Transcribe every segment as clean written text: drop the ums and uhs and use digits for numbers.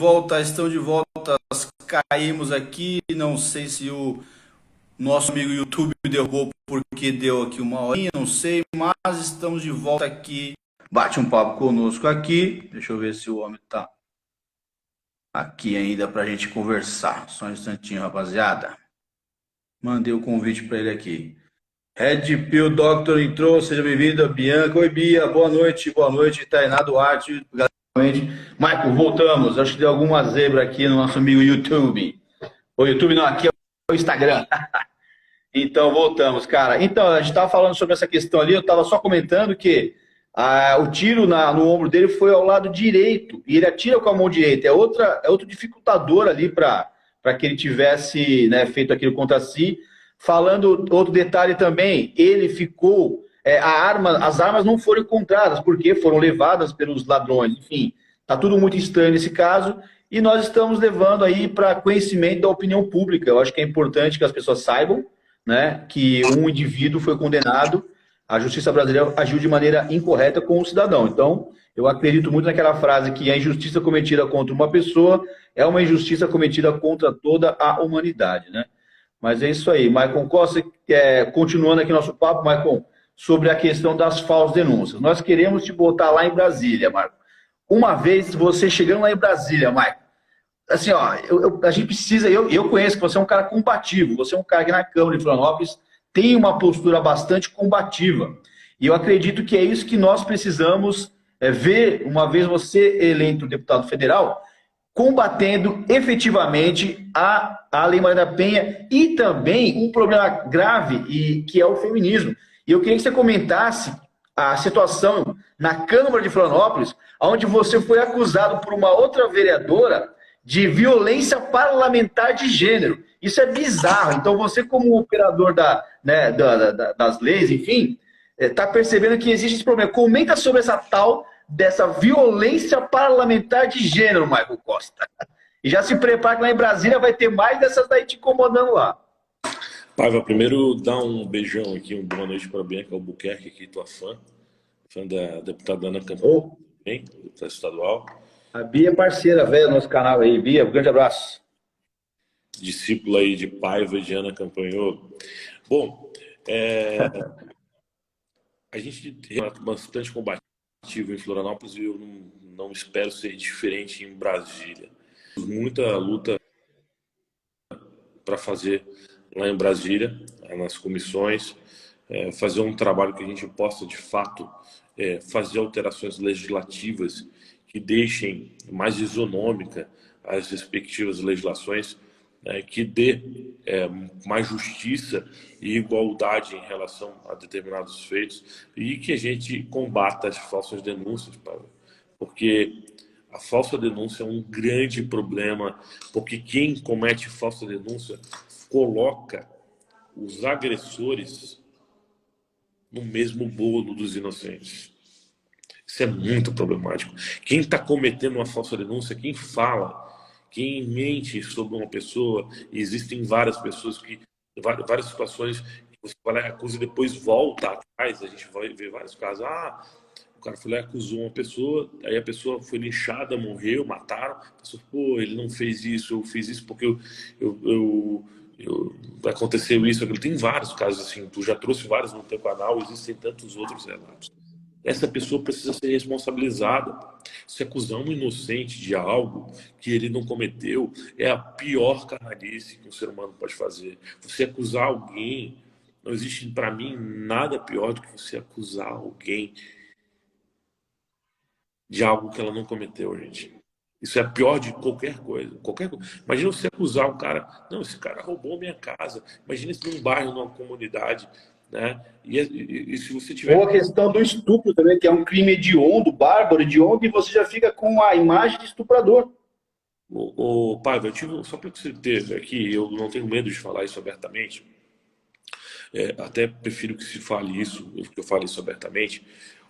volta, estão de volta. Caímos aqui. Não sei se o nosso amigo YouTube derrubou porque deu aqui uma horinha, não sei, mas estamos de volta aqui. Bate um papo conosco aqui. Deixa eu ver se o homem tá aqui ainda pra gente conversar. Só um instantinho, rapaziada. Mandei o convite para ele aqui. Red Pill Doctor entrou, seja bem-vinda, Bianca. Oi, Bia, boa noite, Tainá Duarte. Michael, voltamos. Acho que deu alguma zebra aqui no nosso amigo YouTube. O YouTube não, aqui é o Instagram. Então, voltamos, cara. Então, a gente estava falando sobre essa questão ali, eu estava só comentando que o tiro no ombro dele foi ao lado direito, e ele atira com a mão direita. É outro dificultador ali para que ele tivesse, né, feito aquilo contra si. Falando outro detalhe também, ele ficou... as armas não foram encontradas, porque foram levadas pelos ladrões. Enfim, tá tudo muito estranho nesse caso, e nós estamos levando aí para conhecimento da opinião pública. Eu acho que é importante que as pessoas saibam, né, que um indivíduo foi condenado, a justiça brasileira agiu de maneira incorreta com o cidadão. Então, eu acredito muito naquela frase que a injustiça cometida contra uma pessoa é uma injustiça cometida contra toda a humanidade, né? Mas é isso aí, Maicon Costa, continuando aqui nosso papo, Maicon, sobre a questão das falsas denúncias. Nós queremos te botar lá em Brasília, Marco. Uma vez você chegando lá em Brasília, Maicon, assim, ó, a gente precisa, eu conheço que você é um cara combativo, você é um cara que na Câmara de Florianópolis tem uma postura bastante combativa. E eu acredito que é isso que nós precisamos ver, uma vez você eleito deputado federal, combatendo efetivamente a Lei Maria da Penha e também um problema grave que é o feminismo. E eu queria que você comentasse a situação na Câmara de Florianópolis, onde você foi acusado por uma outra vereadora de violência parlamentar de gênero. Isso é bizarro. Então você, como operador das leis, enfim, está percebendo que existe esse problema. Comenta sobre dessa violência parlamentar de gênero, Michael Costa. E já se prepara que lá em Brasília vai ter mais dessas daí te incomodando lá. Paiva, primeiro dar um beijão aqui, uma boa noite para a Bianca Albuquerque, aqui, tua fã da deputada Ana Campanha, deputada estadual. A Bia é parceira, velho, do nosso canal aí. Bia, um grande abraço. Discípula aí de Paiva e de Ana Campanholo. Bom, a gente é bastante combativo em Florianópolis e eu não espero ser diferente em Brasília. Muita luta para fazer lá em Brasília, nas comissões, fazer um trabalho que a gente possa, de fato, fazer alterações legislativas que deixem mais isonômica as respectivas legislações, que dê mais justiça e igualdade em relação a determinados feitos e que a gente combata as falsas denúncias, porque a falsa denúncia é um grande problema, porque quem comete falsa denúncia coloca os agressores no mesmo bolo dos inocentes. Isso é muito problemático. Quem está cometendo uma falsa denúncia, quem fala, quem mente sobre uma pessoa, e existem várias pessoas várias situações que você vai lá e acusa e depois volta atrás, a gente vai ver vários casos. O cara foi lá e acusou uma pessoa, aí a pessoa foi linchada, morreu, mataram. A pessoa, pô, ele não fez isso, eu fiz isso porque aconteceu isso. Tem vários casos assim, tu já trouxe vários no teu canal, existem tantos outros relatos. Essa pessoa precisa ser responsabilizada. Se acusar um inocente de algo que ele não cometeu é a pior canalice que um ser humano pode fazer. Você acusar alguém, não existe para mim nada pior do que você acusar alguém de algo que ela não cometeu, gente. Isso é a pior de qualquer coisa. Imagina você acusar um cara, não, esse cara roubou minha casa. Imagina isso num bairro, numa comunidade, né? E se você tiver... Ou a questão do estupro também, que é um crime hediondo, bárbaro, hediondo, e você já fica com a imagem de estuprador. Paiva, só para você ter aqui, eu não tenho medo de falar isso abertamente, até prefiro que se fale isso, que eu fale isso abertamente.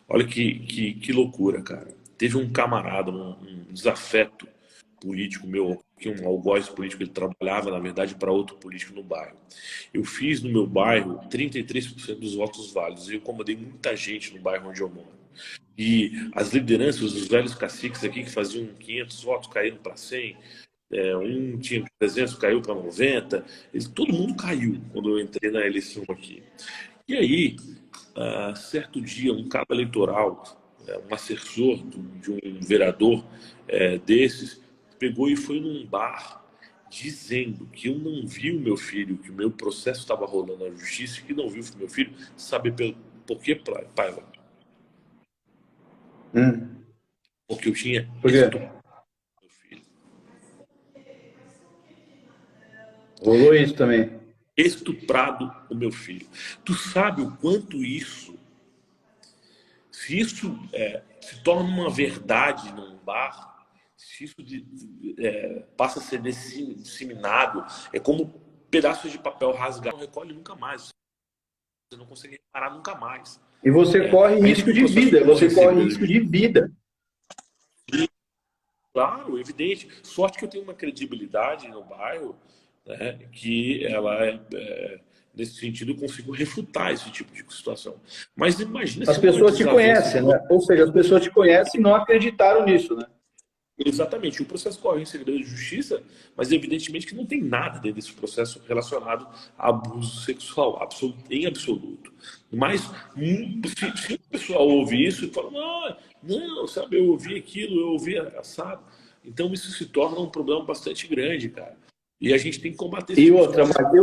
Olha que loucura, cara. Teve um camarada, um desafeto político meu, que um algoz político, ele trabalhava, na verdade, para outro político no bairro. Eu fiz no meu bairro 33% dos votos válidos e eu incomodei muita gente no bairro onde eu moro. E as lideranças, os velhos caciques aqui que faziam 500 votos caíram para 100, um tinha 300, caiu para 90, todo mundo caiu quando eu entrei na eleição aqui. E aí, certo dia, um cabo eleitoral, um assessor de um vereador desses, pegou e foi num bar dizendo que eu não vi o meu filho, que o meu processo estava rolando na justiça e que não viu o meu filho. Sabe por quê, Paiva? Hum. Porque eu tinha Por quê? estuprado meu filho. Rolou isso também. Estuprado o meu filho. Tu sabe o quanto isso, se isso se torna uma verdade num bar, se isso passa a ser disseminado, é como pedaços de papel rasgado, não recolhe nunca mais. Você não consegue reparar nunca mais. E você corre Aí risco o de processo vida, corre você corre segredo risco de de vida. Claro, evidente. Sorte que eu tenho uma credibilidade no bairro, né, que ela nesse sentido, eu consigo refutar esse tipo de situação. Mas imagina As se uma pessoas te desavença. conhecem, né? Ou seja, as pessoas te conhecem e não acreditaram nisso, né? Exatamente, o processo corre em segredo de justiça, mas evidentemente que não tem nada dentro desse processo relacionado a abuso sexual, em absoluto. Mas se o pessoal ouve isso e fala, não, sabe, eu ouvi aquilo, eu ouvi assado, então isso se torna um problema bastante grande, cara. E a gente tem que combater esse E tipo de outra, situação. mas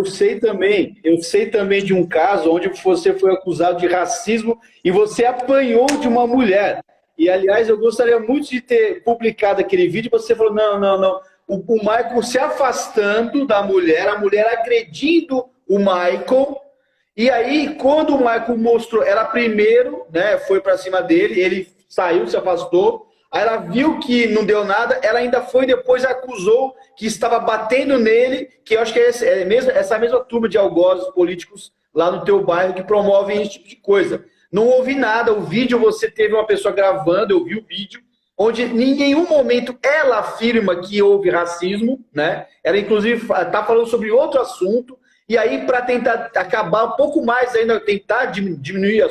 eu sei também de um caso onde você foi acusado de racismo e você apanhou de uma mulher. E, aliás, eu gostaria muito de ter publicado aquele vídeo. Você falou: não. O Michael se afastando da mulher, a mulher agredindo o Michael. E aí, quando o Michael mostrou, ela primeiro, né, foi para cima dele, ele saiu, se afastou. Aí ela viu que não deu nada, ela ainda foi depois acusou que estava batendo nele, que eu acho que essa mesma turma de algozes políticos lá no teu bairro que promovem esse tipo de coisa. Não houve nada, o vídeo você teve uma pessoa gravando, eu vi o vídeo, onde em nenhum momento ela afirma que houve racismo, né? Ela inclusive está falando sobre outro assunto, e aí para tentar acabar um pouco mais ainda, tentar diminuir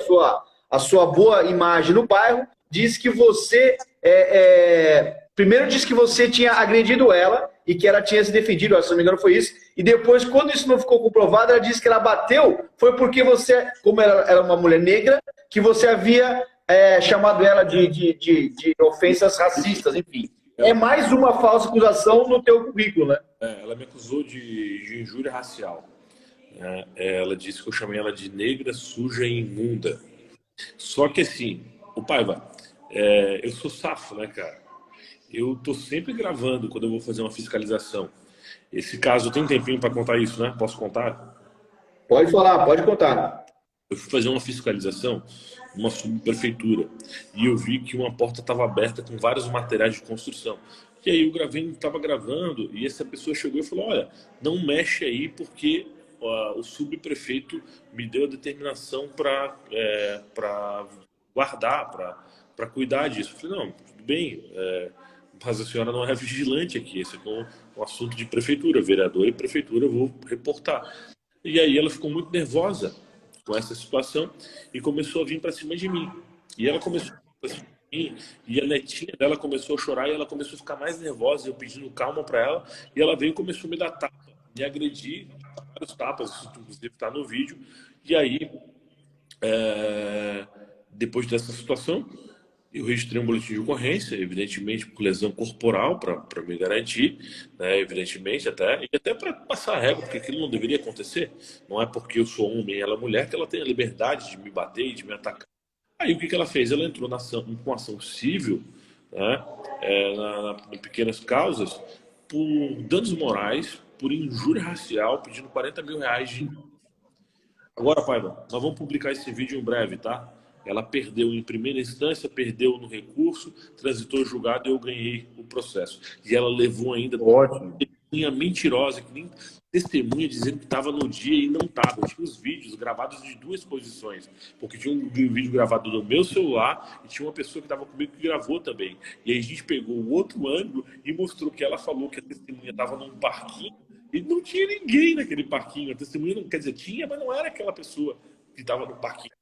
a sua boa imagem no bairro, diz que você primeiro disse que você tinha agredido ela e que ela tinha se defendido, se não me engano foi isso, e depois, quando isso não ficou comprovado, ela disse que ela bateu, foi porque você, como ela era uma mulher negra, que você havia chamado ela de ofensas racistas, enfim. É mais uma falsa acusação no teu currículo, né? Ela me acusou de injúria racial. Ela disse que eu chamei ela de negra, suja e imunda. Só que assim, o Paiva, eu sou safo, né, cara? Eu tô sempre gravando quando eu vou fazer uma fiscalização. Esse caso, tem um tempinho para contar isso, né? Posso contar? Pode falar, pode contar. Eu fui fazer uma fiscalização numa subprefeitura e eu vi que uma porta estava aberta com vários materiais de construção. E aí eu estava gravando e essa pessoa chegou e falou: olha, não mexe aí porque o subprefeito me deu a determinação para guardar, para cuidar disso. Eu falei: não, tudo bem, mas a senhora não é vigilante aqui, esse é um assunto de prefeitura, vereador e prefeitura, eu vou reportar. E aí ela ficou muito nervosa com essa situação e começou a vir para cima de mim. E ela começou a vir pra cima de mim, e a netinha dela começou a chorar e ela começou a ficar mais nervosa, eu pedindo calma para ela, e ela veio e começou a me dar tapa, me agredir, vários tapas, isso inclusive está no vídeo. E aí, depois dessa situação, eu registrei um boletim de ocorrência, evidentemente por lesão corporal, para me garantir, né, evidentemente, e até para passar a regra, porque aquilo não deveria acontecer. Não é porque eu sou homem e ela é mulher que ela tem a liberdade de me bater e de me atacar. Aí o que ela fez? Ela entrou com ação civil, né, em pequenas causas, por danos morais, por injúria racial, pedindo 40 mil reais de. Agora, Paiva, nós vamos publicar esse vídeo em breve, tá? Ela perdeu em primeira instância, perdeu no recurso, transitou julgado e eu ganhei o processo. E ela levou ainda Ótimo. testemunha mentirosa, que nem testemunha dizendo que estava no dia e não estava. Tinha os vídeos gravados de duas posições, porque tinha um vídeo gravado no meu celular e tinha uma pessoa que estava comigo que gravou também. E aí a gente pegou o outro ângulo e mostrou que ela falou que a testemunha estava num parquinho e não tinha ninguém naquele parquinho. A testemunha, não, quer dizer, tinha, mas não era aquela pessoa que estava no parquinho.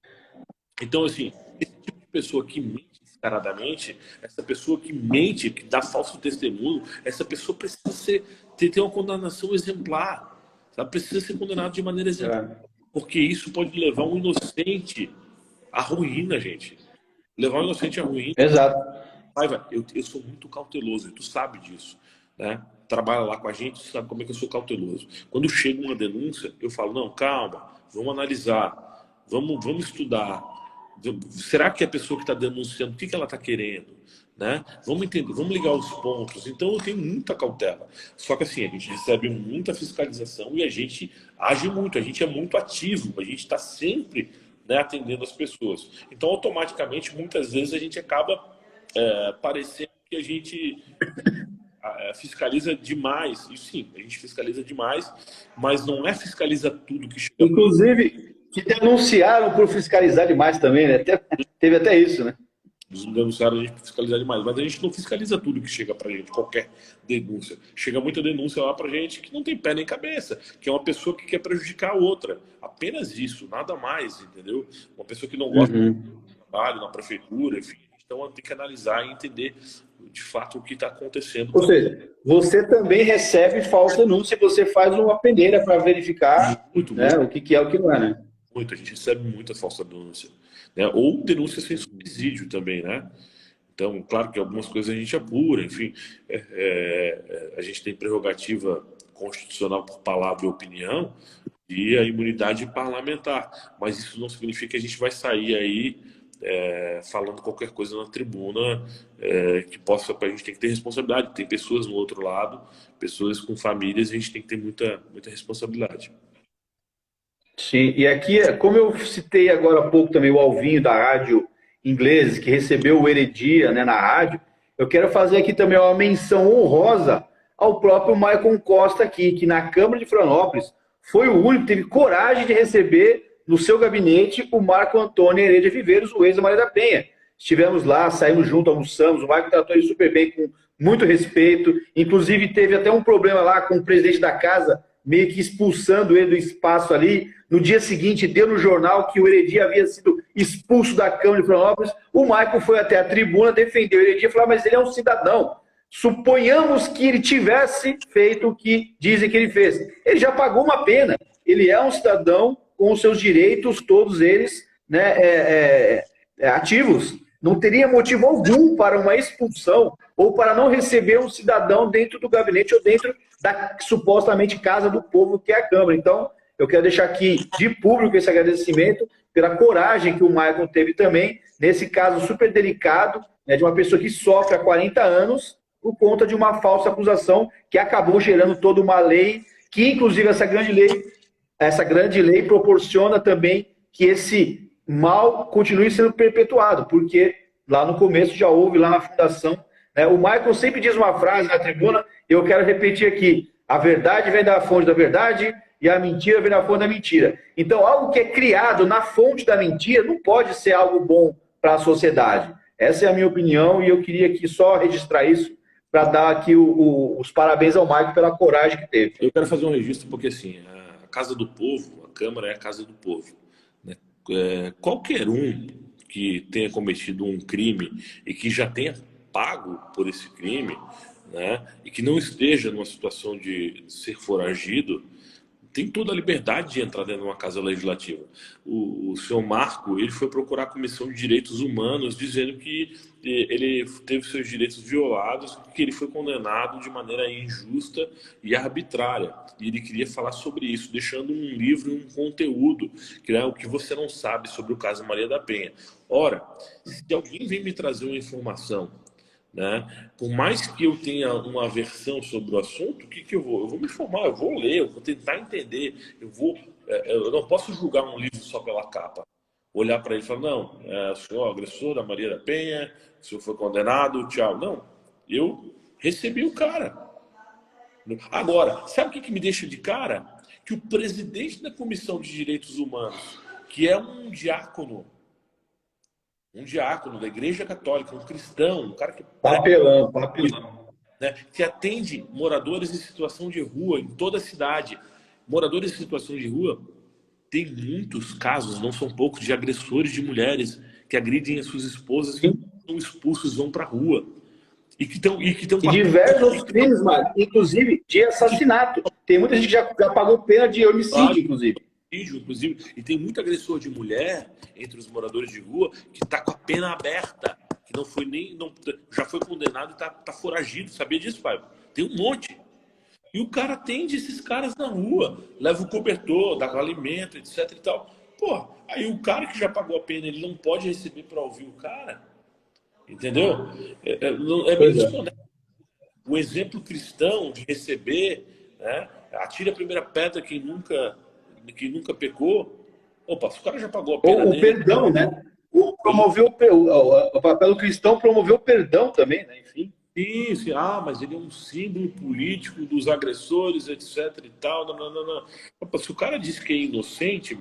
Então, assim, esse tipo de pessoa que mente descaradamente, essa pessoa que mente, que dá falso testemunho, essa pessoa precisa ter uma condenação exemplar. Ela precisa ser condenada de maneira exemplar. Porque isso pode levar um inocente à ruína, gente. Levar um inocente à ruína. Exato. Paiva, eu sou muito cauteloso, e tu sabe disso, né? Trabalha lá com a gente, tu sabe como é que eu sou cauteloso. Quando chega uma denúncia, eu falo, não, calma, vamos analisar, vamos estudar. Será que a pessoa que está denunciando, o que ela está querendo? Né? Vamos entender, vamos ligar os pontos. Então eu tenho muita cautela. Só que assim, a gente recebe muita fiscalização e a gente age muito, a gente é muito ativo, a gente está sempre, né, atendendo as pessoas. Então automaticamente, muitas vezes a gente acaba parecendo que a gente fiscaliza demais. E sim, a gente fiscaliza demais, mas não fiscaliza tudo que chega. Inclusive, que denunciaram por fiscalizar demais também, né? Teve até isso, né? Denunciaram a gente por fiscalizar demais, mas a gente não fiscaliza tudo que chega pra gente, qualquer denúncia. Chega muita denúncia lá pra gente que não tem pé nem cabeça, que é uma pessoa que quer prejudicar a outra. Apenas isso, nada mais, entendeu? Uma pessoa que não gosta do trabalho na prefeitura, enfim. Então, tem que analisar e entender de fato o que está acontecendo. Ou seja, você também recebe falsa denúncia e você faz uma peneira para verificar o que é o que não é, né? Muito, a gente recebe muita falsa denúncia. Né? Ou denúncia sem subsídio também, né? Então, claro que algumas coisas a gente apura, enfim. A gente tem prerrogativa constitucional por palavra e opinião e a imunidade parlamentar. Mas isso não significa que a gente vai sair aí falando qualquer coisa na tribuna que possa, a gente tem que ter responsabilidade. Tem pessoas no outro lado, pessoas com famílias, a gente tem que ter muita responsabilidade. Sim, e aqui, como eu citei agora há pouco também o Alvinho da rádio inglesa, que recebeu o Heredia, né, na rádio, eu quero fazer aqui também uma menção honrosa ao próprio Maicon Costa aqui, que na Câmara de Florianópolis foi o único que teve coragem de receber no seu gabinete o Marco Antônio Heredia Viveiros, o ex da Maria da Penha. Estivemos lá, saímos juntos, almoçamos, o Maicon tratou ele super bem, com muito respeito, inclusive teve até um problema lá com o presidente da casa, meio que expulsando ele do espaço ali. No dia seguinte, deu no jornal que o Heredia havia sido expulso da Câmara de Florianópolis. O Maicon foi até a tribuna, defendeu o Heredia e falou, mas ele é um cidadão. Suponhamos que ele tivesse feito o que dizem que ele fez. Ele já pagou uma pena. Ele é um cidadão com os seus direitos, todos eles, né, ativos. Não teria motivo algum para uma expulsão ou para não receber um cidadão dentro do gabinete ou dentro da supostamente casa do povo, que é a Câmara. Então, eu quero deixar aqui de público esse agradecimento pela coragem que o Maicon teve também, nesse caso super delicado, né, de uma pessoa que sofre há 40 anos por conta de uma falsa acusação que acabou gerando toda uma lei, que inclusive essa grande lei proporciona também que esse mal continue sendo perpetuado, porque lá no começo já houve, lá na fundação, né, o Maicon sempre diz uma frase na tribuna, eu quero repetir aqui, a verdade vem da fonte da verdade e a mentira vem da fonte da mentira. Então, algo que é criado na fonte da mentira não pode ser algo bom para a sociedade. Essa é a minha opinião e eu queria aqui só registrar isso para dar aqui os parabéns ao Maicon pela coragem que teve. Eu quero fazer um registro porque, assim, a Casa do Povo, a Câmara é a Casa do Povo, né? Qualquer um que tenha cometido um crime e que já tenha pago por esse crime, né, e que não esteja numa situação de ser foragido, tem toda a liberdade de entrar dentro de uma casa legislativa. O senhor Marco, ele foi procurar a Comissão de Direitos Humanos dizendo que ele teve seus direitos violados, que ele foi condenado de maneira injusta e arbitrária. E ele queria falar sobre isso, deixando um livro, um conteúdo, que é o que você não sabe sobre o caso Maria da Penha. Ora, se alguém vem me trazer uma informação, né, por mais que eu tenha uma aversão sobre o assunto, o que eu vou? Eu vou me informar, eu vou ler, eu vou tentar entender, eu não posso julgar um livro só pela capa. Olhar para ele e falar, não, o senhor é agressor da Maria da Penha, o senhor foi condenado, tchau. Não, eu recebi o cara. Agora, sabe o que me deixa de cara? Que o presidente da Comissão de Direitos Humanos, que é um diácono da Igreja Católica, um cristão, um cara que... Papelão. Né, que atende moradores em situação de rua em toda a cidade. Moradores em situação de rua, tem muitos casos, não são poucos, de agressores de mulheres que agridem as suas esposas são expulsos e vão para a rua. E que estão E diversos outros crimes, Mário, inclusive de assassinato. Tem muita gente que já pagou pena de homicídio, inclusive. E tem muito agressor de mulher entre os moradores de rua que está com a pena aberta, que não foi já foi condenado e tá foragido. Sabia disso, pai? Tem um monte. E o cara atende esses caras na rua, leva o cobertor, dá alimento, etc e tal. Pô, aí o cara que já pagou a pena, ele não pode receber para ouvir o cara, entendeu? É bem desconexo. O exemplo cristão de receber, né? Atire a primeira pedra quem nunca pecou. Opa, se o cara já pagou a pena o perdão, né? O papel do cristão promoveu o perdão também, né? Enfim. Isso, mas ele é um símbolo político dos agressores, etc e tal. Não. Opa, se o cara diz que é inocente,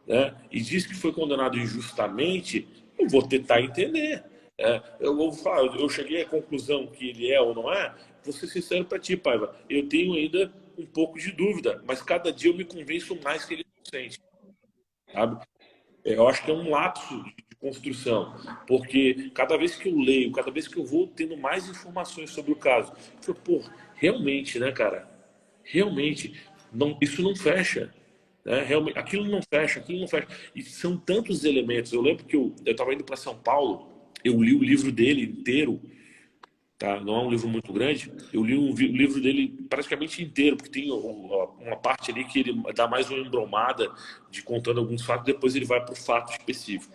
né, e diz que foi condenado injustamente, eu vou tentar entender. Eu vou falar, eu cheguei à conclusão que ele é ou não é. Vou ser sincero para ti, Paiva. Eu tenho ainda um pouco de dúvida, mas cada dia eu me convenço mais que ele é inocente. Sabe? Eu acho que é um lapso de construção, porque cada vez que eu leio, cada vez que eu vou tendo mais informações sobre o caso, eu falo, realmente, né, cara? Realmente, isso não fecha. Né? Realmente, aquilo não fecha. E são tantos elementos. Eu lembro que eu estava indo para São Paulo, eu li o livro dele inteiro, tá? Não é um livro muito grande, eu li o livro dele praticamente inteiro, porque tem uma parte ali que ele dá mais uma embromada de contando alguns fatos, depois ele vai para o fato específico.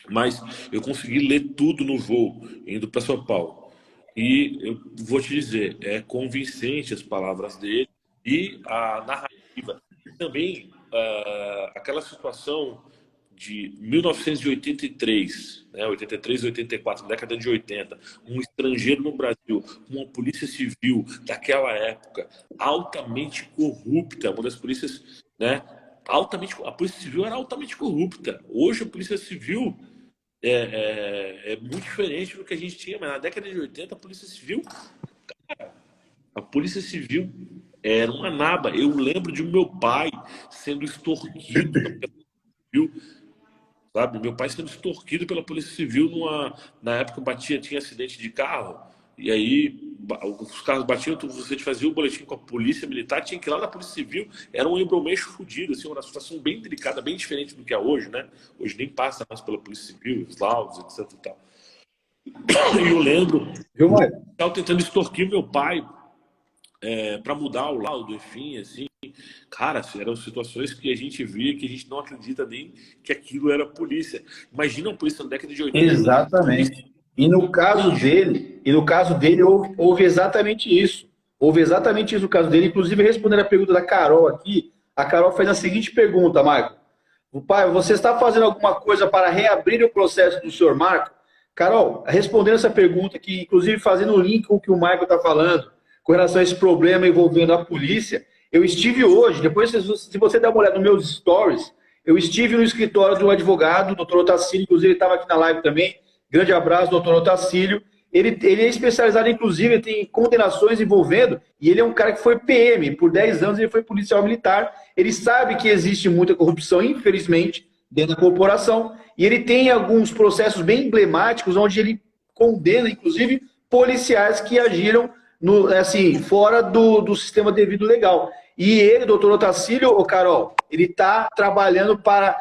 Mas eu consegui ler tudo no voo, indo para São Paulo. E eu vou te dizer, é convincente as palavras dele e a narrativa. E também aquela situação de 1983, né, 83 e 84, década de 80, um estrangeiro no Brasil, uma polícia civil daquela época, altamente corrupta, uma das polícias, né, a polícia civil era altamente corrupta. Hoje a polícia civil é muito diferente do que a gente tinha, mas na década de 80 a polícia civil era uma naba. Eu lembro de meu pai sendo extorquido pela polícia civil. Sabe? Meu pai sendo extorquido pela Polícia Civil na época tinha acidente de carro, e aí os carros batiam, você fazia o boletim com a Polícia Militar, tinha que ir lá na Polícia Civil, era um embromeixo fodido, assim, uma situação bem delicada, bem diferente do que é hoje, né? Hoje nem passa mais pela Polícia Civil, os laudos, etc e tal. E eu lembro, eu estava tentando extorquir meu pai para mudar o laudo, enfim, assim. Cara, eram situações que a gente via que a gente não acredita nem que aquilo era polícia. Imagina a polícia na década de 80. Exatamente. E no caso dele houve exatamente isso. Houve exatamente isso no caso dele. Inclusive, respondendo a pergunta da Carol aqui, a Carol fez a seguinte pergunta, Marco. Pai, você está fazendo alguma coisa para reabrir o processo do senhor Marco? Carol, respondendo essa pergunta aqui, inclusive fazendo o link com o que o Marco está falando, com relação a esse problema envolvendo a polícia, eu estive hoje, depois se você der uma olhada nos meus stories, eu estive no escritório de um advogado, o doutor Otacílio, inclusive ele estava aqui na live também, grande abraço, doutor Otacílio, ele é especializado, inclusive, tem condenações envolvendo, e ele é um cara que foi PM, por 10 anos ele foi policial militar, ele sabe que existe muita corrupção, infelizmente, dentro da corporação, e ele tem alguns processos bem emblemáticos, onde ele condena, inclusive, policiais que agiram fora do sistema devido legal. E ele, doutor Otacílio, Carol, ele está trabalhando para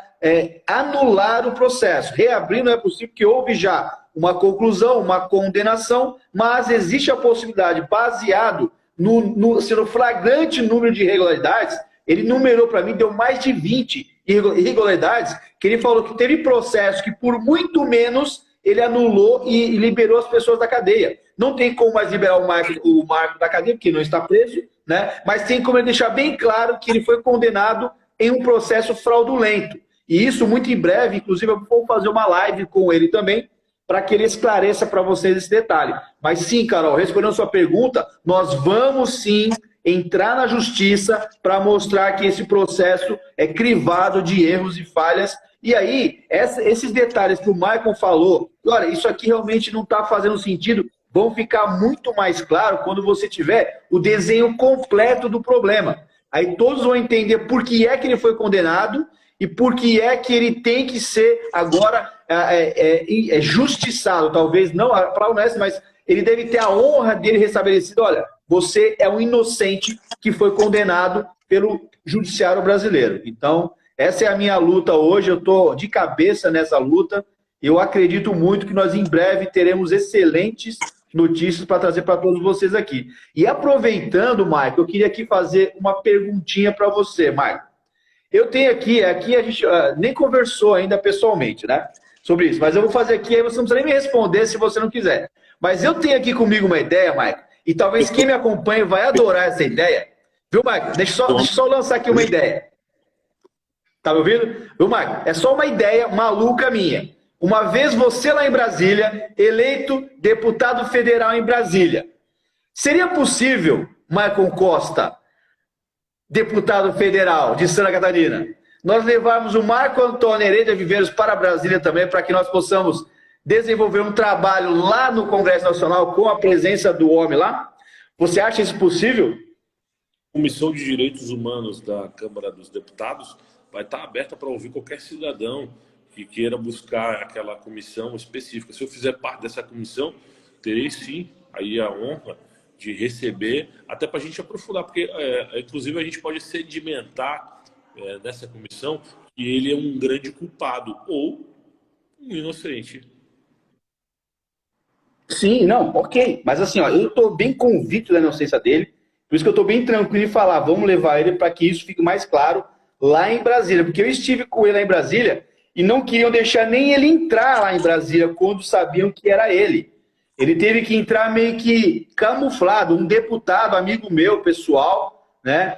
anular o processo. Reabrir não é possível, porque houve já uma conclusão, uma condenação, mas existe a possibilidade, baseado no flagrante número de irregularidades, ele numerou para mim, deu mais de 20 irregularidades, que ele falou que teve processo que por muito menos ele anulou e liberou as pessoas da cadeia. Não tem como mais liberar o Marco da cadeia, porque não está preso, né? Mas tem como ele deixar bem claro que ele foi condenado em um processo fraudulento. E isso muito em breve, inclusive eu vou fazer uma live com ele também, para que ele esclareça para vocês esse detalhe. Mas sim, Carol, respondendo a sua pergunta, nós vamos sim entrar na justiça para mostrar que esse processo é crivado de erros e falhas. E aí, esses detalhes que o Michael falou, olha, isso aqui realmente não está fazendo sentido, vão ficar muito mais claro quando você tiver o desenho completo do problema. Aí todos vão entender por que é que ele foi condenado e por que é que ele tem que ser agora justiçado, talvez não para honesto, mas ele deve ter a honra dele restabelecida. Olha, você é um inocente que foi condenado pelo judiciário brasileiro. Então, essa é a minha luta hoje, eu estou de cabeça nessa luta. Eu acredito muito que nós em breve teremos excelentes notícias para trazer para todos vocês aqui. E aproveitando, Maicon, eu queria aqui fazer uma perguntinha para você, Maicon. Eu tenho aqui a gente nem conversou ainda pessoalmente, né, sobre isso, mas eu vou fazer aqui, aí você não precisa nem me responder se você não quiser. Mas eu tenho aqui comigo uma ideia, Maicon, e talvez quem me acompanha vai adorar essa ideia. Viu, Maicon? Deixa eu só lançar aqui uma ideia. Tá me ouvindo? Viu, Maicon? É só uma ideia maluca minha. Uma vez você lá em Brasília, eleito deputado federal em Brasília, seria possível, Maicon Costa, deputado federal de Santa Catarina, nós levarmos o Marco Antônio Heredia Viveiros para Brasília também, para que nós possamos desenvolver um trabalho lá no Congresso Nacional com a presença do homem lá? Você acha isso possível? A Comissão de Direitos Humanos da Câmara dos Deputados vai estar aberta para ouvir qualquer cidadão que queira buscar aquela comissão específica. Se eu fizer parte dessa comissão, terei sim aí a honra de receber, até para a gente aprofundar, porque inclusive a gente pode sedimentar nessa comissão que ele é um grande culpado ou um inocente. Sim, não, ok. Mas assim, ó, eu estou bem convicto da inocência dele, por isso que eu estou bem tranquilo em falar, vamos levar ele para que isso fique mais claro lá em Brasília, porque eu estive com ele lá em Brasília e não queriam deixar nem ele entrar lá em Brasília quando sabiam que era ele. Ele teve que entrar meio que camuflado, um deputado, amigo meu, pessoal, né,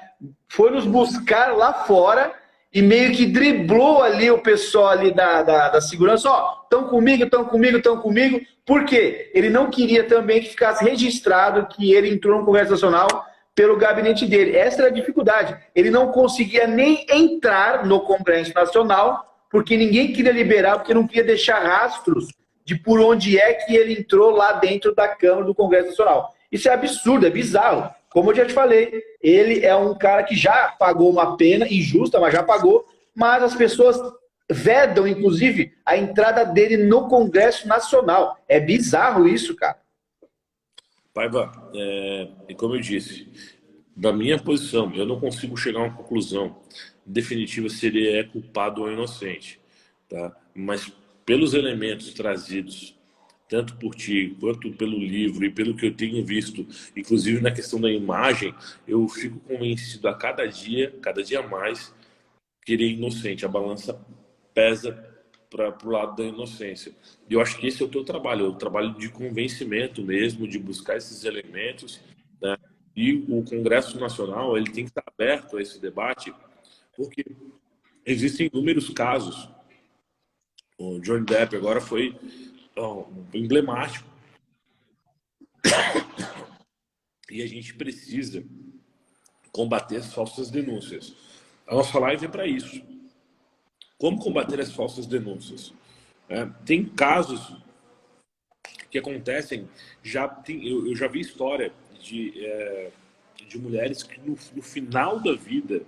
foi nos buscar lá fora e meio que driblou ali o pessoal ali da segurança, ó, estão comigo, estão comigo, estão comigo. Por quê? Ele não queria também que ficasse registrado que ele entrou no Congresso Nacional pelo gabinete dele. Essa era a dificuldade. Ele não conseguia nem entrar no Congresso Nacional porque ninguém queria liberar, porque não queria deixar rastros de por onde é que ele entrou lá dentro da Câmara do Congresso Nacional. Isso é absurdo, é bizarro. Como eu já te falei, ele é um cara que já pagou uma pena injusta, mas já pagou, mas as pessoas vedam, inclusive, a entrada dele no Congresso Nacional. É bizarro isso, cara. Paiva, e como eu disse, da minha posição, eu não consigo chegar a uma conclusão definitiva se ele é culpado ou inocente, tá? Mas pelos elementos trazidos, tanto por ti, quanto pelo livro e pelo que eu tenho visto, inclusive na questão da imagem, eu fico convencido a cada dia mais, que ele é inocente. A balança pesa para o lado da inocência. E eu acho que esse é o teu trabalho, é o trabalho de convencimento mesmo, de buscar esses elementos, né? E o Congresso Nacional ele tem que estar aberto a esse debate, porque existem inúmeros casos. O Johnny Depp agora foi emblemático. E a gente precisa combater as falsas denúncias. A nossa live é para isso. Como combater as falsas denúncias? Tem casos que acontecem, eu já vi história de mulheres que no final da vida,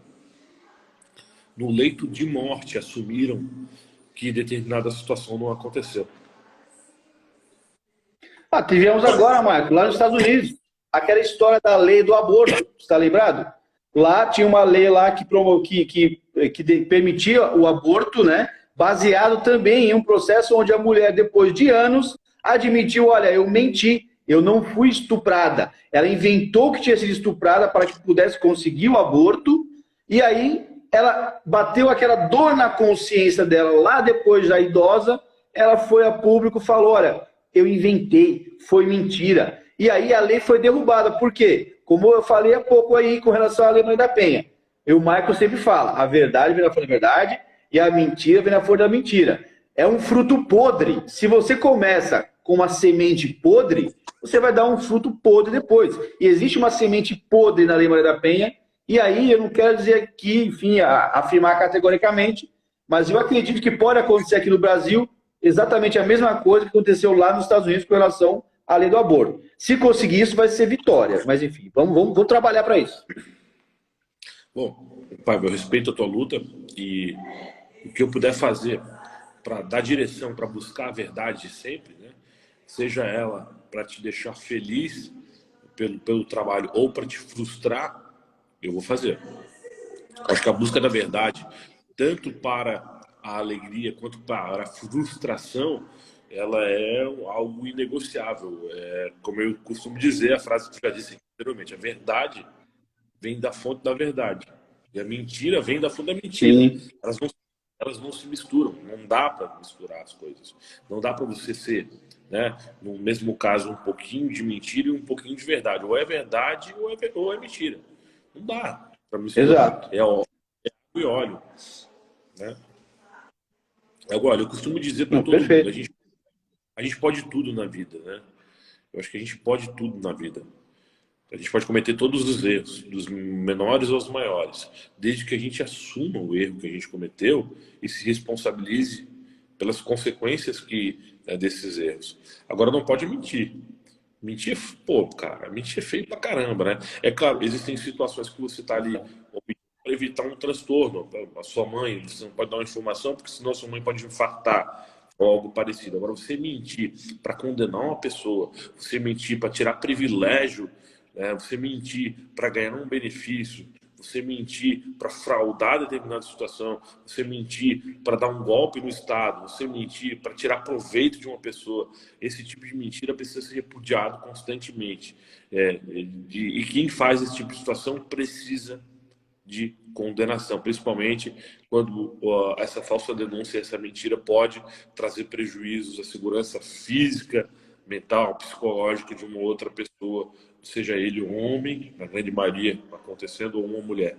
no leito de morte, assumiram que determinada situação não aconteceu. Tivemos agora, Marco, lá nos Estados Unidos, aquela história da lei do aborto, você está lembrado? Lá tinha uma lei lá que permitia o aborto, né? Baseado também em um processo onde a mulher, depois de anos, admitiu, olha, eu menti, eu não fui estuprada. Ela inventou que tinha sido estuprada para que pudesse conseguir o aborto, e aí ela bateu aquela dor na consciência dela lá depois, já idosa, ela foi a público e falou, olha, eu inventei, foi mentira. E aí a lei foi derrubada. Por quê? Como eu falei há pouco aí com relação à Lei Maria da Penha. O Michael sempre fala, a verdade vem na folha da verdade e a mentira vem na folha da mentira. É um fruto podre. Se você começa com uma semente podre, você vai dar um fruto podre depois. E existe uma semente podre na Lei Maria da Penha, e aí eu não quero dizer aqui, enfim, afirmar categoricamente, mas eu acredito que pode acontecer aqui no Brasil exatamente a mesma coisa que aconteceu lá nos Estados Unidos com relação à lei do aborto. Se conseguir isso, vai ser vitória. Mas, enfim, vamos trabalhar para isso. Bom, Paiva, eu respeito a tua luta e o que eu puder fazer para dar direção, para buscar a verdade sempre, né? Seja ela para te deixar feliz pelo trabalho ou para te frustrar, eu vou fazer. Acho que a busca da verdade, tanto para a alegria quanto para a frustração, ela é algo inegociável. Como eu costumo dizer, a frase que eu já disse anteriormente, a verdade vem da fonte da verdade. E a mentira vem da fonte da mentira. Sim. Elas não se misturam. Não dá para misturar as coisas. Não dá para você ser, né, no mesmo caso, um pouquinho de mentira e um pouquinho de verdade. Ou é verdade ou é mentira. Não dá para misturar. Exato. É água e óleo. Né? Agora, eu costumo dizer para todo mundo, a gente pode tudo na vida, né? Eu acho que a gente pode tudo na vida. A gente pode cometer todos os erros, dos menores aos maiores, desde que a gente assuma o erro que a gente cometeu e se responsabilize pelas consequências desses erros. Agora, não pode mentir. Mentir, pô, cara, mentir é feio pra caramba, né? É claro, existem situações que você tá ali para evitar um transtorno. A sua mãe, você não pode dar uma informação, porque senão a sua mãe pode infartar ou algo parecido. Agora, você mentir para condenar uma pessoa, você mentir para tirar privilégio, né? Você mentir para ganhar um benefício, você mentir para fraudar determinada situação, você mentir para dar um golpe no Estado, você mentir para tirar proveito de uma pessoa. Esse tipo de mentira precisa ser repudiado constantemente. E quem faz esse tipo de situação precisa de condenação, principalmente quando essa falsa denúncia, essa mentira pode trazer prejuízos à segurança física, mental, psicológica de uma outra pessoa, seja ele um homem, na grande maioria acontecendo, ou uma mulher.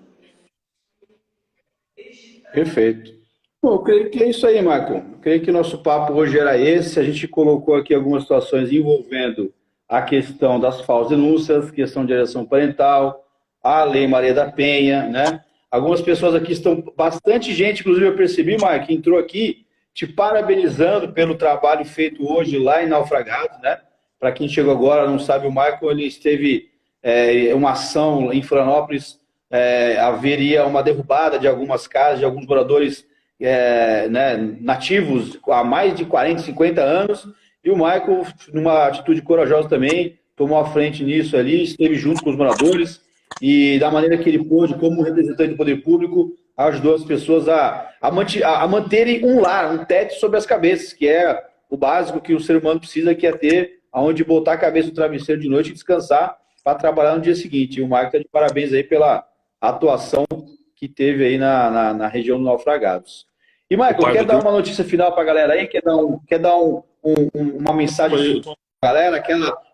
Perfeito. Bom, eu creio que é isso aí, Marco. Eu creio que o nosso papo hoje era esse. A gente colocou aqui algumas situações envolvendo a questão das falsas denúncias, questão de alienação parental, a Lei Maria da Penha, né? Algumas pessoas aqui estão, bastante gente, inclusive eu percebi, Marco, que entrou aqui te parabenizando pelo trabalho feito hoje lá em Naufragados, né? Para quem chegou agora, não sabe, o Michael, ele esteve uma ação em Florianópolis, haveria uma derrubada de algumas casas, de alguns moradores né, nativos há mais de 40, 50 anos, e o Michael, numa atitude corajosa também, tomou a frente nisso ali, esteve junto com os moradores, e da maneira que ele pôde, como representante do poder público, ajudou as pessoas a manterem um lar, um teto sobre as cabeças, que é o básico que o ser humano precisa, que é ter aonde botar a cabeça no travesseiro de noite e descansar para trabalhar no dia seguinte. E o Marco está de parabéns aí pela atuação que teve aí na região do Naufragados. E, Marco, quer dar uma notícia final para a galera aí? Quer dar uma mensagem para a galera?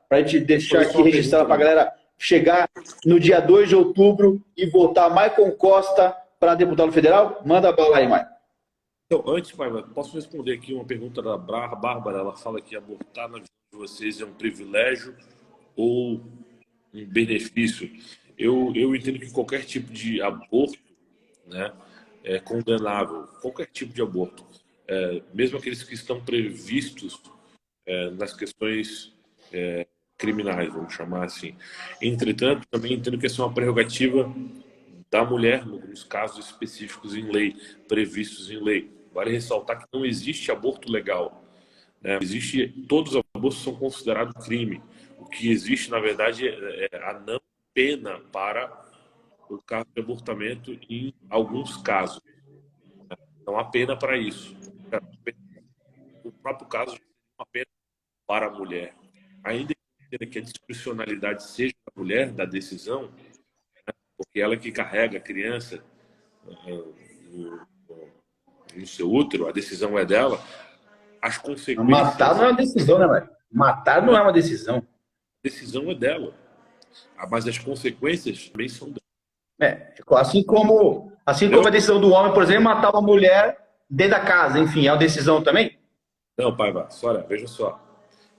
Para a gente deixar aqui registrada para a galera chegar no dia 2 de outubro e votar Michael Costa para deputado federal? Manda a bala aí, Michael. Então, antes, posso responder aqui uma pergunta da Bárbara. Ela fala que abortar na vida de vocês é um privilégio ou um benefício. Eu entendo que qualquer tipo de aborto, né, é condenável. Qualquer tipo de aborto. Mesmo aqueles que estão previstos nas questões criminais, vamos chamar assim. Entretanto, também entendo que essa é uma prerrogativa da mulher, nos casos específicos em lei, previstos em lei. Vale ressaltar que não existe aborto legal, né? Todos os abortos são considerados crime. O que existe, na verdade, é a não pena para o caso de abortamento em alguns casos. Não há pena para isso. O próprio caso é uma pena para a mulher. Ainda que a discricionalidade seja da mulher, da decisão, né? Porque ela que carrega a criança no seu útero, a decisão é dela, as consequências... Matar não é uma decisão, né, velho? Matar não é uma decisão. A decisão é dela. Mas as consequências também são dela. Assim como a decisão do homem, por exemplo, matar uma mulher dentro da casa, enfim, é uma decisão também? Não, Paiva, olha, veja só.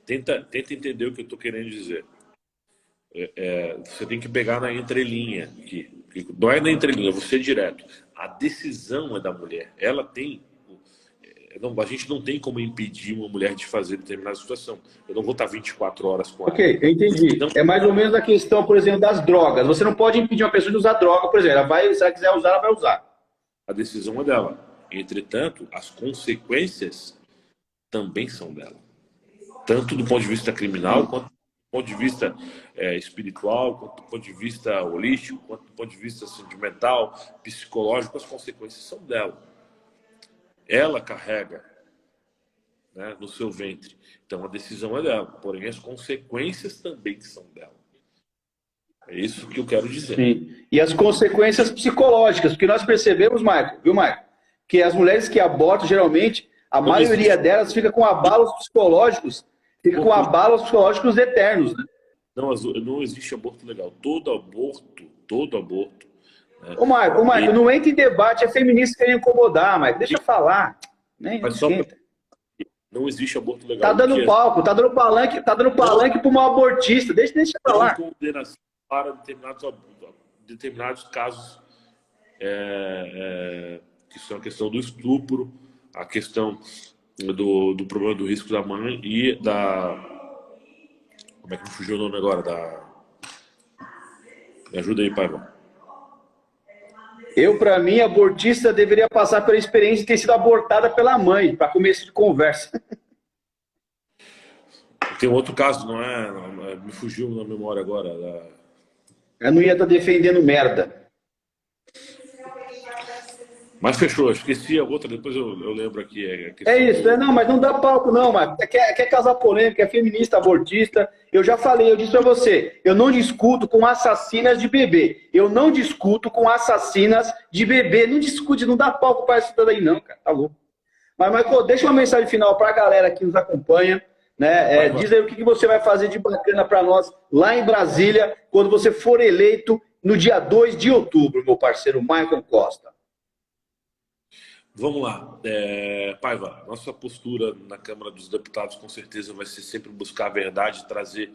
Tenta entender o que eu estou querendo dizer. Você tem que pegar na entrelinha aqui. Não é na entrelinha, você é direto. A decisão é da mulher. Ela tem... a gente não tem como impedir uma mulher de fazer determinada situação. Eu não vou estar 24 horas com ela. Ok, eu entendi. Então, é mais ou menos a questão, por exemplo, das drogas. Você não pode impedir uma pessoa de usar droga, por exemplo. Se ela quiser usar, ela vai usar. A decisão é dela. Entretanto, as consequências também são dela. Tanto do ponto de vista criminal, quanto do ponto de vista espiritual, quanto do ponto de vista holístico, quanto do ponto de vista sentimental, psicológico, as consequências são dela. Ela carrega, né, no seu ventre. Então a decisão é dela, porém as consequências também são dela. É isso que eu quero dizer. Sim. E as consequências psicológicas, porque nós percebemos, Marco, viu, Marco? Que as mulheres que abortam, geralmente, a maioria delas fica com abalos psicológicos, eternos, né? Não existe aborto legal. Todo aborto. Né? Ô, Marco, não entra em debate, é feminista querendo incomodar, Marco. Deixa eu falar. Nem Mas não existe aborto legal. Tá dando palco, tá dando palanque para uma abortista. Deixa eu falar. Condenação para determinados casos que são a questão do estupro, a questão do problema do risco da mãe e da... Como é que me fugiu o nome agora? Me ajuda aí, Paiva. Para mim, abortista deveria passar pela experiência de ter sido abortada pela mãe, para começo de conversa. Tem outro caso, não é? Me fugiu na memória agora. Eu não ia estar defendendo merda. Mas fechou, esqueci a outra, depois eu lembro aqui. Não, mas não dá palco não, Marco. Quer causar polêmica, é feminista, abortista. Eu já falei, eu disse pra você, eu não discuto com assassinas de bebê. Não discute, não discute, não dá palco para isso daí não, cara, tá louco. Mas, Marco, deixa uma mensagem final pra galera que nos acompanha, né? Diz aí o que você vai fazer de bacana pra nós lá em Brasília, quando você for eleito no dia 2 de outubro, meu parceiro Michael Costa. Vamos lá. Paiva, nossa postura na Câmara dos Deputados com certeza vai ser sempre buscar a verdade, trazer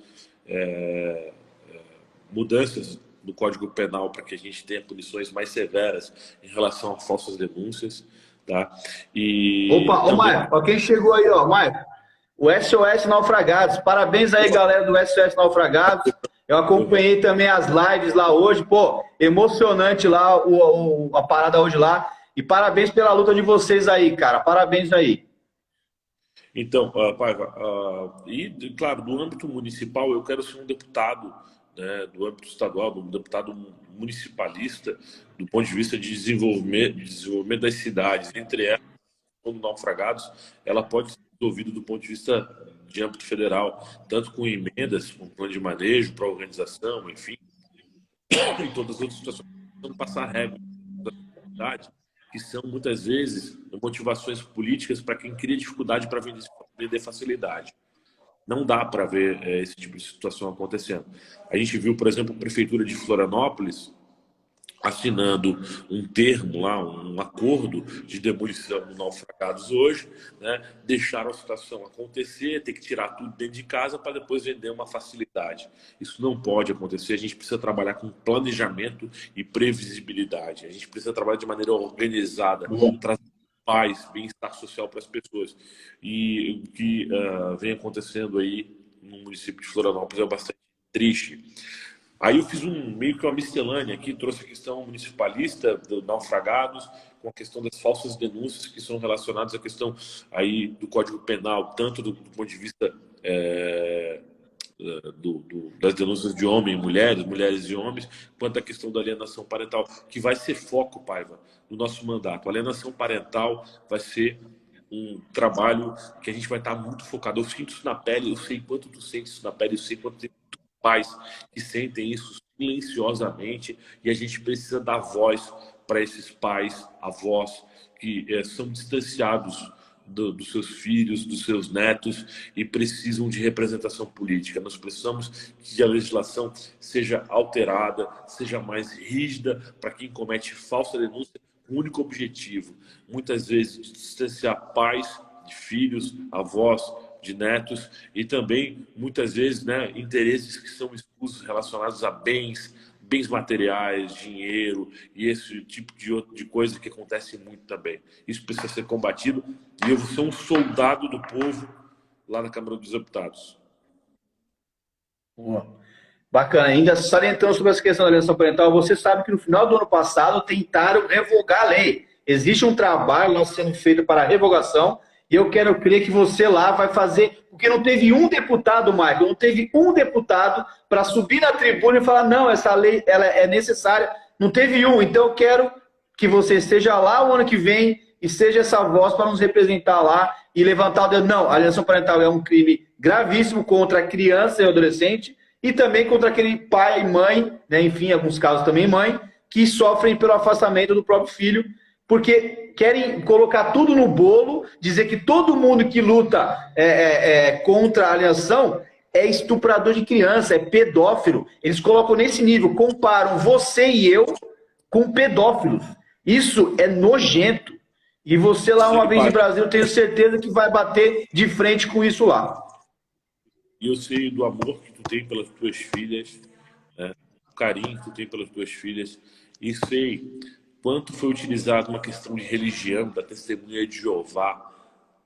mudanças do Código Penal para que a gente tenha punições mais severas em relação a falsas denúncias. Tá? Opa, Maicon, para quem chegou aí, ó, Maicon, o SOS Naufragados. Parabéns aí, galera do SOS Naufragados. Eu acompanhei também as lives lá hoje. Pô, emocionante lá a parada hoje lá. E parabéns pela luta de vocês aí, cara. Parabéns aí. Então, Paiva, claro, do âmbito municipal, eu quero ser um deputado, né, do âmbito estadual, um deputado municipalista, do ponto de vista de desenvolvimento das cidades. Entre elas, quando naufragados, ela pode ser resolvida do ponto de vista de âmbito federal, tanto com emendas, com plano de manejo, para organização, enfim, e todas as outras situações, não passar regra da cidade, que são muitas vezes motivações políticas para quem cria dificuldade para vender facilidade. Não dá para ver esse tipo de situação acontecendo. A gente viu, por exemplo, a Prefeitura de Florianópolis assinando um termo lá, um acordo de demolição do naufragados hoje, né? Deixaram a situação acontecer, ter que tirar tudo dentro de casa para depois vender uma facilidade. Isso não pode acontecer, a gente precisa trabalhar com planejamento e previsibilidade. A gente precisa trabalhar de maneira organizada, trazer paz, bem-estar social para as pessoas. E o que vem acontecendo aí no município de Florianópolis é bastante triste. Aí eu fiz meio que uma miscelânea aqui, trouxe a questão municipalista do naufragados, com a questão das falsas denúncias que são relacionadas à questão aí do Código Penal, tanto do ponto de vista das denúncias de homens e mulheres, mulheres e homens, quanto à questão da alienação parental, que vai ser foco, Paiva, do nosso mandato. A alienação parental vai ser um trabalho que a gente vai estar muito focado. Eu sinto isso na pele, eu sei quanto tu sente isso na pele, eu sei quanto pais que sentem isso silenciosamente, e a gente precisa dar voz para esses pais, avós que são distanciados dos seus filhos, dos seus netos e precisam de representação política. Nós precisamos que a legislação seja alterada, seja mais rígida para quem comete falsa denúncia, com o único objetivo, muitas vezes, de distanciar pais de filhos, avós, de netos, e também, muitas vezes, né, interesses que são escusos relacionados a bens materiais, dinheiro e esse tipo de coisa que acontece muito também. Isso precisa ser combatido e eu vou ser um soldado do povo lá na Câmara dos Deputados. Bacana. Ainda salientando sobre essa questão da alienação parental, você sabe que no final do ano passado tentaram revogar a lei. existe um trabalho lá sendo feito para a revogação, e eu quero crer que você lá vai fazer, porque não teve um deputado, Michael, não teve um deputado para subir na tribuna e falar, não, essa lei ela é necessária, não teve um, então eu quero que você esteja lá o ano que vem e seja essa voz para nos representar lá e levantar o dedo. Não, a alienação parental é um crime gravíssimo contra a criança e o adolescente e também contra aquele pai e mãe, né, enfim, em alguns casos também mãe, que sofrem pelo afastamento do próprio filho, porque querem colocar tudo no bolo, dizer que todo mundo que luta contra a alienação é estuprador de criança, é pedófilo. Eles colocam nesse nível, comparam você e eu com pedófilos. Isso é nojento. E você lá uma vez em Brasil, eu tenho certeza que vai bater de frente com isso lá. E eu sei do amor que tu tem pelas tuas filhas, né? O carinho que tu tem pelas tuas filhas, e sei quanto foi utilizado uma questão de religião, da testemunha de Jeová,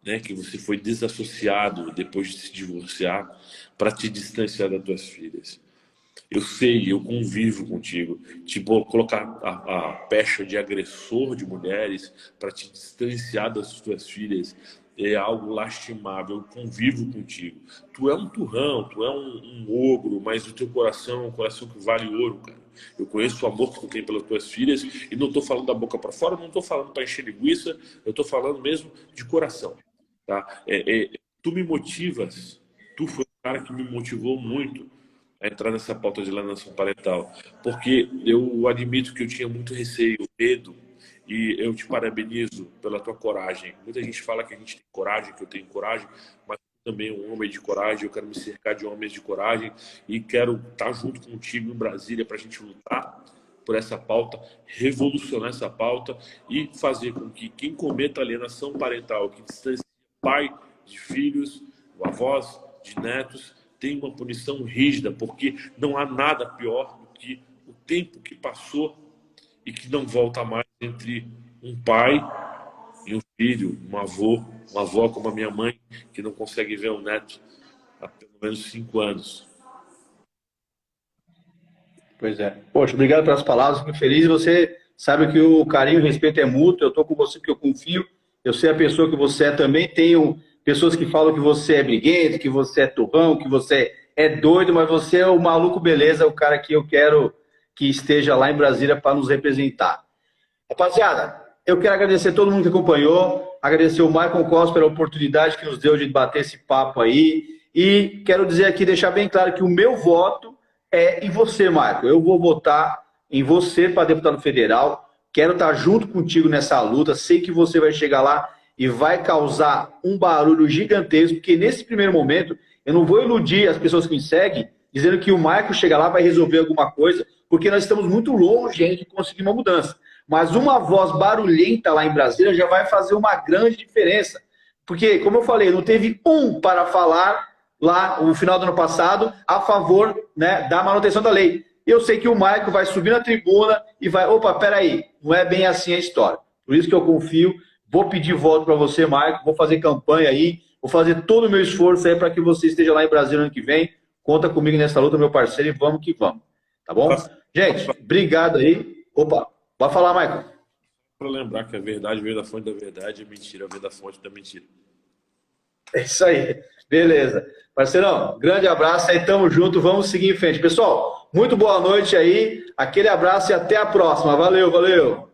né? Que você foi desassociado depois de se divorciar para te distanciar das tuas filhas. Eu sei, eu convivo contigo. Tipo, colocar a pecha de agressor de mulheres para te distanciar das tuas filhas é algo lastimável. Eu convivo contigo. Tu é um turrão, tu é um ogro, mas o teu coração é um coração que vale ouro, cara. Eu conheço o amor que tu tem pelas tuas filhas e não estou falando da boca para fora, não estou falando para encher linguiça, eu estou falando mesmo de coração. Tá? Tu me motivas, tu foi o cara que me motivou muito a entrar nessa pauta de alienação parental, porque eu admito que eu tinha muito receio, medo, e eu te parabenizo pela tua coragem. Muita gente fala que a gente tem coragem, que eu tenho coragem, mas eu também um homem de coragem, eu quero me cercar de homens de coragem e quero estar junto contigo em Brasília para a gente lutar por essa pauta, revolucionar essa pauta e fazer com que quem cometa alienação parental, que distancia pai de filhos, avós, de netos, tem uma punição rígida, porque não há nada pior do que o tempo que passou e que não volta mais entre um pai e um filho, uma avó como a minha mãe, que não consegue ver o neto há pelo menos 5 anos. Pois é. Poxa, obrigado pelas palavras, fico feliz. Você sabe que o carinho e o respeito é mútuo, eu estou com você porque eu confio, eu sei a pessoa que você é também, tenho pessoas que falam que você é briguento, que você é turrão, que você é doido, mas você é o maluco beleza, o cara que eu quero que esteja lá em Brasília para nos representar. Rapaziada, eu quero agradecer a todo mundo que acompanhou, agradecer o Michael Costa pela oportunidade que nos deu de bater esse papo aí, e quero dizer aqui, deixar bem claro que o meu voto é em você, Michael. Eu vou votar em você para deputado federal, quero estar junto contigo nessa luta, sei que você vai chegar lá e vai causar um barulho gigantesco, porque nesse primeiro momento eu não vou iludir as pessoas que me seguem, dizendo que o Michael chega lá e vai resolver alguma coisa, porque nós estamos muito longe de conseguir uma mudança. Mas uma voz barulhenta lá em Brasília já vai fazer uma grande diferença. Porque, como eu falei, não teve um para falar lá no final do ano passado a favor, né, da manutenção da lei. Eu sei que o Michael vai subir na tribuna e vai, opa, peraí, não é bem assim a história. Por isso que eu confio. Vou pedir voto para você, Marco, vou fazer campanha aí, vou fazer todo o meu esforço aí para que você esteja lá em Brasília no ano que vem. Conta comigo nessa luta, meu parceiro, e vamos que vamos. Tá bom? Gente, obrigado aí. Opa, pode falar, Michael. Para lembrar que a verdade veio da fonte da verdade e a mentira veio da fonte da mentira. É isso aí. Beleza. Parceirão, grande abraço aí, tamo junto, vamos seguir em frente. Pessoal, muito boa noite aí, aquele abraço e até a próxima. Valeu, valeu.